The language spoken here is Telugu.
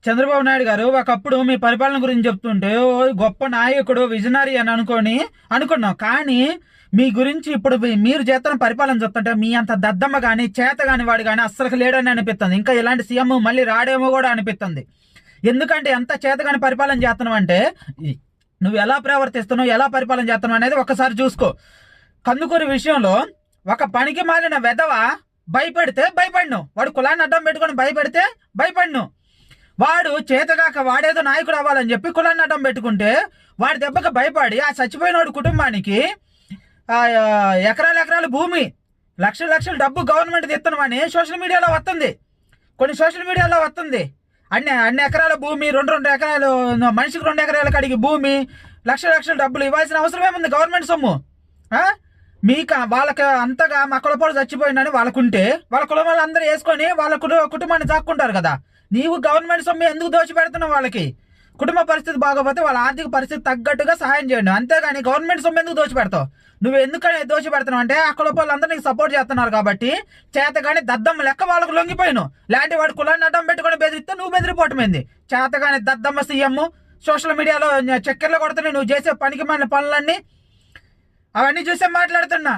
చంద్రబాబు నాయుడు గారు ఒకప్పుడు మీ పరిపాలన గురించి చెప్తుంటే ఓ గొప్ప నాయకుడు విజనరీ అని అనుకున్నాం. కానీ మీ గురించి ఇప్పుడు మీరు చేస్తున్న పరిపాలన చూస్తుంటే మీ అంత దద్దమ్మ కానీ చేత కాని వాడు కానీ అస్సలు లేడని అనిపిస్తుంది. ఇంకా ఇలాంటి సీఎం మళ్ళీ రాడేమో కూడా అనిపిస్తుంది. ఎందుకంటే ఎంత చేతగాని పరిపాలన చేస్తున్నావు అంటే నువ్వు ఎలా ప్రవర్తిస్తున్నావు, ఎలా పరిపాలన చేస్తున్నావు అనేది ఒక్కసారి చూసుకో. కందుకూరి విషయంలో ఒక పనికి మాలిన వెధవ భయపెడితే భయపడిను, వాడు కులాన్ని అడ్డం పెట్టుకొని భయపెడితే భయపడిను. వాడు చేతగాక వాడేదో నాయకుడు అవ్వాలని చెప్పి కులాన్ని అడ్డం పెట్టుకుంటే వాడి దెబ్బకి భయపడి ఆ చచ్చిపోయినోడు కుటుంబానికి ఎకరాల భూమి లక్షల డబ్బు గవర్నమెంట్ తెస్తున్నామని సోషల్ మీడియాలో వస్తుంది. కొన్ని సోషల్ మీడియాలో వస్తుంది. అన్ని ఎకరాల భూమి, రెండు ఎకరాలు మనిషికి 2 ఎకరాల కడిగి భూమి, లక్షల డబ్బులు ఇవ్వాల్సిన అవసరం ఏముంది? గవర్నమెంట్ సొమ్ము మీకు వాళ్ళకి అంతగా మా కులపోడు చచ్చిపోయిందని వాళ్ళకుంటే వాళ్ళ కులం వాళ్ళందరూ వేసుకొని వాళ్ళ కుటుంబాన్ని దాక్కుంటారు కదా. నీవు గవర్నమెంట్ సొమ్ము ఎందుకు దోచిపెడుతున్నావు? వాళ్ళకి కుటుంబ పరిస్థితి బాగోపోతే వాళ్ళ ఆర్థిక పరిస్థితి తగ్గట్టుగా సహాయం చేయండి, అంతేగాని గవర్నమెంట్ సొమ్ము ఎందుకు దోచిపెడతావు? నువ్వు ఎందుకని దోచిపెడుతున్నావు అంటే ఆ కులపోళ్ళందరూ నీకు సపోర్ట్ చేస్తున్నారు కాబట్టి చేతగాని దద్దమ్మ లెక్క వాళ్ళకు లొంగిపోయిను. లాంటి వాడు కులాన్ని అడ్డం పెట్టుకొని బెదిరిస్తే నువ్వు బెదిరిపోవటమైంది. చేతగాని దద్దమ్మ సీఎం సోషల్ మీడియాలో చక్కెరలో కొడుతున్నాయి నువ్వు చేసే పనికి మన పనులన్నీ అవన్నీ చూసే మాట్లాడుతున్నా.